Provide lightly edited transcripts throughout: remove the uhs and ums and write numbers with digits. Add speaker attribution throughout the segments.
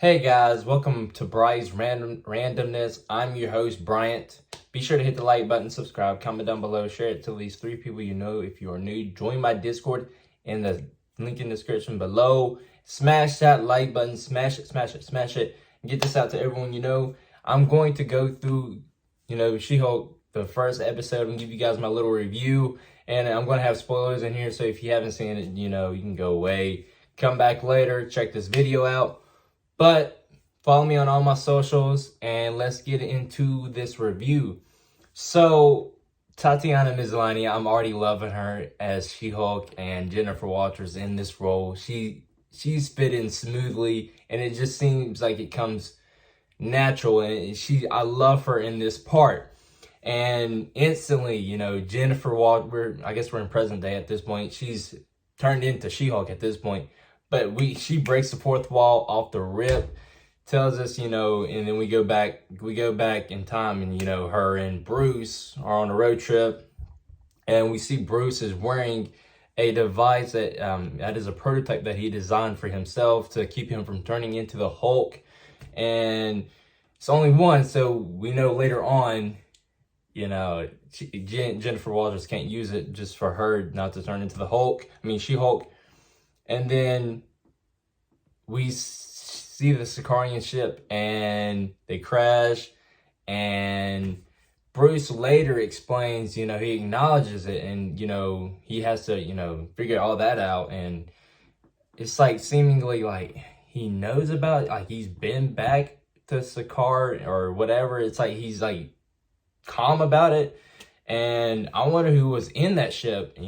Speaker 1: Hey guys, welcome to Bry's Randomness. I'm your host, Bryant. Be sure to hit the like button, subscribe, comment down below, share it to at least 3 people you know. If you are new, join my Discord in the link in the description below. Smash that like button, smash it, smash it, smash it, and get this out to everyone you know. I'm going to go through, She-Hulk, the first episode, and give you guys my little review. And I'm going to have spoilers in here, so if you haven't seen it, you can go away. Come back later, check this video out. But follow me on all my socials and let's get into this review. So Tatiana Maslany, I'm already loving her as She-Hulk, and Jennifer Walters in this role. She's fit in smoothly, and it just seems like it comes natural, and I love her in this part. And instantly, Jennifer Walters, I guess we're in present day at this point. She's turned into She-Hulk at this point. But she breaks the fourth wall off the rip, tells us, and then we go back in time, and her and Bruce are on a road trip, and we see Bruce is wearing a device that is a prototype that he designed for himself to keep him from turning into the Hulk, and it's only one, so we know later on, Jennifer Walters can't use it just for her not to turn into the She-Hulk. And then we see the Sicarian ship and they crash, and Bruce later explains, he acknowledges it, and, he has to, figure all that out. And it's like seemingly like he knows about it, like he's been back to Sakaar or whatever. It's like he's like calm about it. And I wonder who was in that ship,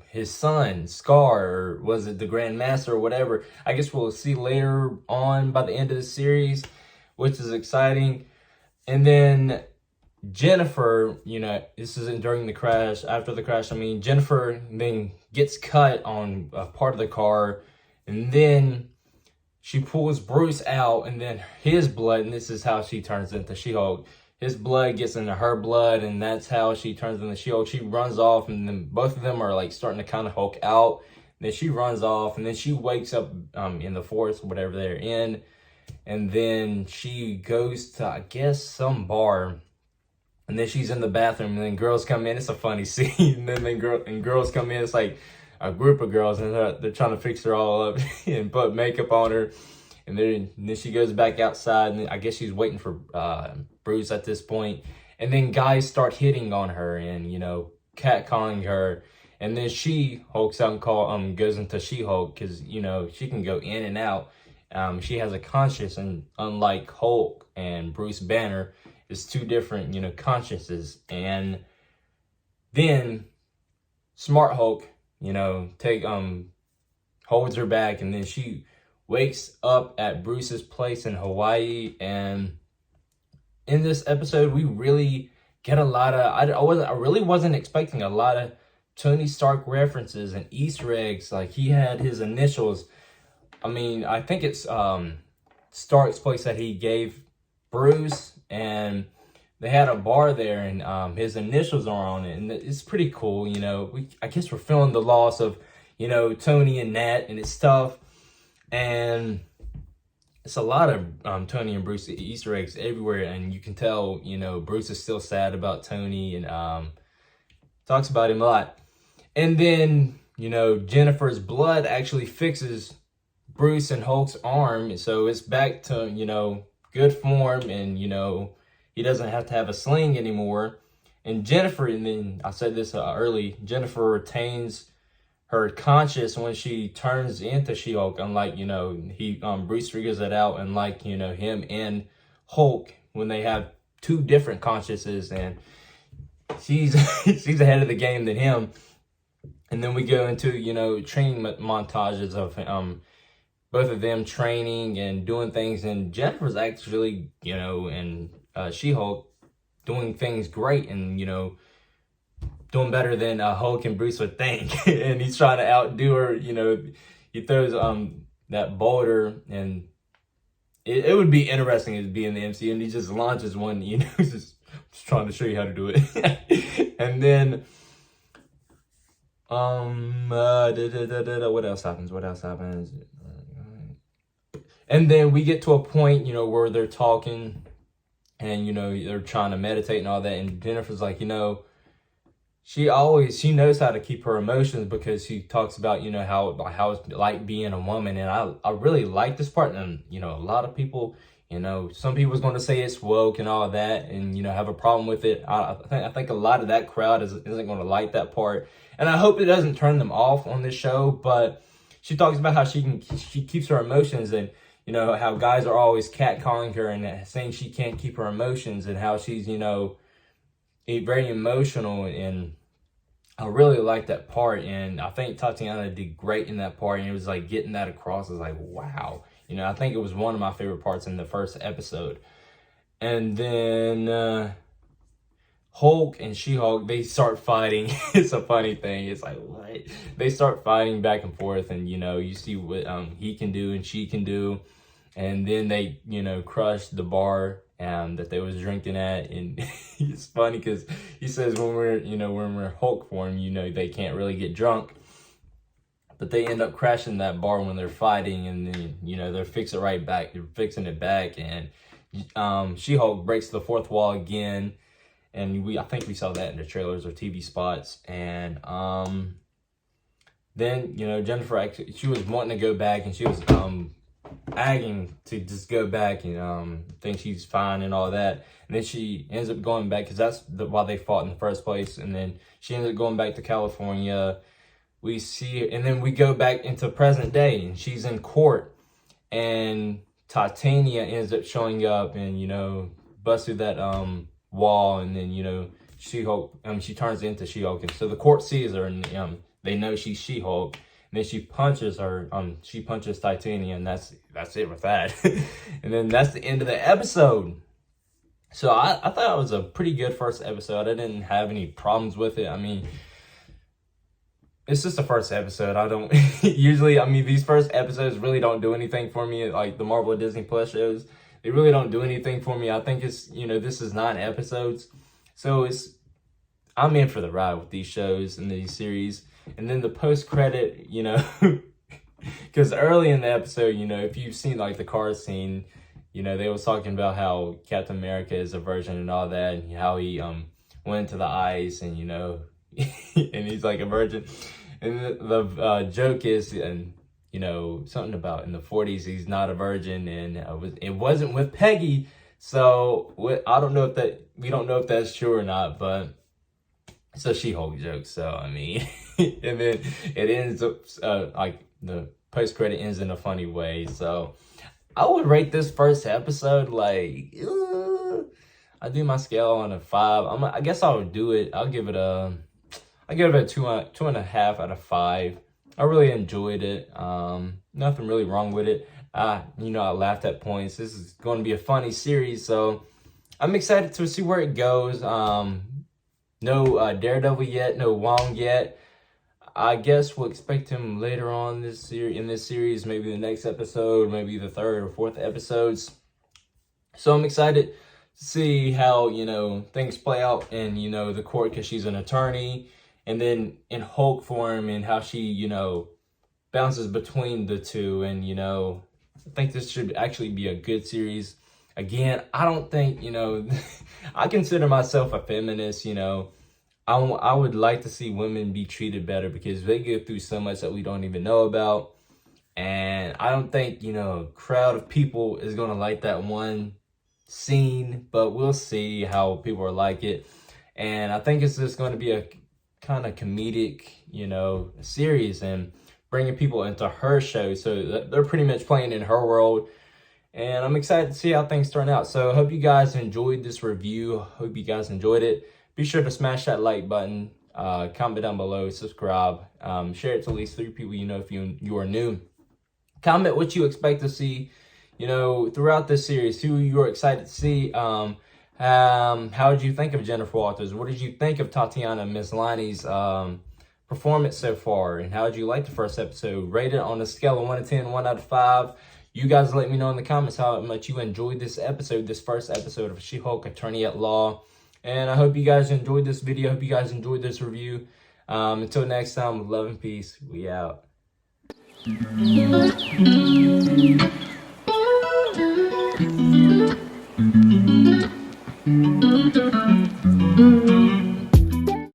Speaker 1: his son, Scar, or was it the Grand Master or whatever. I guess we'll see later on by the end of the series, which is exciting. And then Jennifer, this isn't during the crash, after the crash, Jennifer then gets cut on a part of the car, and then she pulls Bruce out, and then his blood, and this is how she turns into She-Hulk. His blood gets into her blood, and that's how she turns into She-Hulk. She runs off, and then both of them are like starting to kind of Hulk out. And then she runs off, and then she wakes up in the forest, whatever they're in. And then she goes to, I guess, some bar. And then she's in the bathroom, and then girls come in. It's a funny scene. And then girls come in. It's like a group of girls, and they're trying to fix her all up and put makeup on her. And then she goes back outside, and I guess she's waiting for Bruce at this point. And then guys start hitting on her and, catcalling her. And then she hulks out and goes into She-Hulk because, she can go in and out. She has a conscience, and unlike Hulk and Bruce Banner, it's two different, consciences. And then Smart Hulk, holds her back, and then she wakes up at Bruce's place in Hawaii. And in this episode, we really get a lot of, I really wasn't expecting a lot of Tony Stark references and Easter eggs. Like, he had his initials. I think it's Stark's place that he gave Bruce, and they had a bar there, and his initials are on it, and it's pretty cool. I guess we're feeling the loss of, Tony and Nat, and it's tough. And it's a lot of Tony and Bruce Easter eggs everywhere, and you can tell, Bruce is still sad about Tony, and talks about him a lot. And then, Jennifer's blood actually fixes Bruce and Hulk's arm, so it's back to, good form, and, he doesn't have to have a sling anymore. And Jennifer, and then I said this early, Jennifer retains her conscious when she turns into She-Hulk, unlike, Bruce figures it out, and like, him and Hulk, when they have two different consciences, and she's she's ahead of the game than him. And then we go into, training montages of both of them training and doing things, and Jennifer's actually, and She-Hulk doing things great, and, doing better than Hulk and Bruce would think. And he's trying to outdo her. He throws that boulder, and it would be interesting to be in the MCU, and he just launches one, just trying to show you how to do it. And then what else happens? And then we get to a point, where they're talking and, they're trying to meditate and all that. And Jennifer's like, she knows how to keep her emotions, because she talks about, how it's like being a woman. And I really like this part. And, a lot of people, some people's going to say it's woke and all that and, have a problem with it. I think a lot of that crowd isn't going to like that part. And I hope it doesn't turn them off on this show. But she talks about how she keeps her emotions, and, how guys are always catcalling her and saying she can't keep her emotions, and how she's, very emotional. And I really like that part. And I think Tatiana did great in that part. And it was like getting that across. I was like, wow. I think it was one of my favorite parts in the first episode. And then Hulk and She-Hulk, they start fighting. It's a funny thing. It's like, what? They start fighting back and forth, and, you see what he can do and she can do. And then they, crush the bar that they was drinking at. And it's funny because he says when we're Hulk form, they can't really get drunk. But they end up crashing that bar when they're fighting, and then, they're fixing it back. And She-Hulk breaks the fourth wall again. And I think we saw that in the trailers or TV spots. And then, Jennifer, actually, she was wanting to go back, and she was agging to just go back and think she's fine and all that. And then she ends up going back, because that's why they fought in the first place. And then she ends up going back to California. We see, and then we go back into present day, and she's in court, and Titania ends up showing up and, busts through that wall, and then, She-Hulk, she turns into She-Hulk. And so the court sees her, and they know she's She-Hulk. And then she punches her, she punches Titania, and that's it with that. And then that's the end of the episode. So I thought it was a pretty good first episode. I didn't have any problems with it. I mean, it's just the first episode. I don't usually, these first episodes really don't do anything for me. Like the Marvel or Disney Plus shows, they really don't do anything for me. I think it's, this is 9 episodes. So I'm in for the ride with these shows and these series. And then the post-credit, because early in the episode, if you've seen like the car scene, they was talking about how Captain America is a virgin and all that, and how he went to the ice and, and he's like a virgin. And the joke is, and something about in the 40s he's not a virgin, and it wasn't with Peggy. So I don't know we don't know if that's true or not, but it's a She-Hulk joke. So and then it ends up like the post credit ends in a funny way. So I would rate this first episode like I do my scale on a 5. I guess I would do it. I'll give it a 2.5 out of 5. I really enjoyed it. Nothing really wrong with it. I laughed at points. This is going to be a funny series, so I'm excited to see where it goes. No Daredevil yet, no Wong yet. I guess we'll expect him later on in this series, maybe the next episode, maybe the 3rd or 4th episodes. So I'm excited to see how, things play out in, the court, because she's an attorney. And then in Hulk form, and how she, bounces between the two. And, I think this should actually be a good series. Again, I don't think, I consider myself a feminist, I would like to see women be treated better, because they go through so much that we don't even know about. And I don't think, a crowd of people is going to like that one scene, but we'll see how people are like it. And I think it's just going to be a kind of comedic, series, and bringing people into her show. So they're pretty much playing in her world. And I'm excited to see how things turn out. So I hope you guys enjoyed this review. Hope you guys enjoyed it. Be sure to smash that like button, comment down below, subscribe, share it to at least 3 people if you are new. Comment what you expect to see, throughout this series, who you're excited to see. How did you think of Jennifer Walters? What did you think of Tatiana Maslany's performance so far? And how did you like the first episode? Rate it on a scale of 1 to 10, 1 out of 5. You guys let me know in the comments how much you enjoyed this first episode of She-Hulk Attorney at Law. And I hope you guys enjoyed this video. I hope you guys enjoyed this review. Until next time, with love and peace, we out.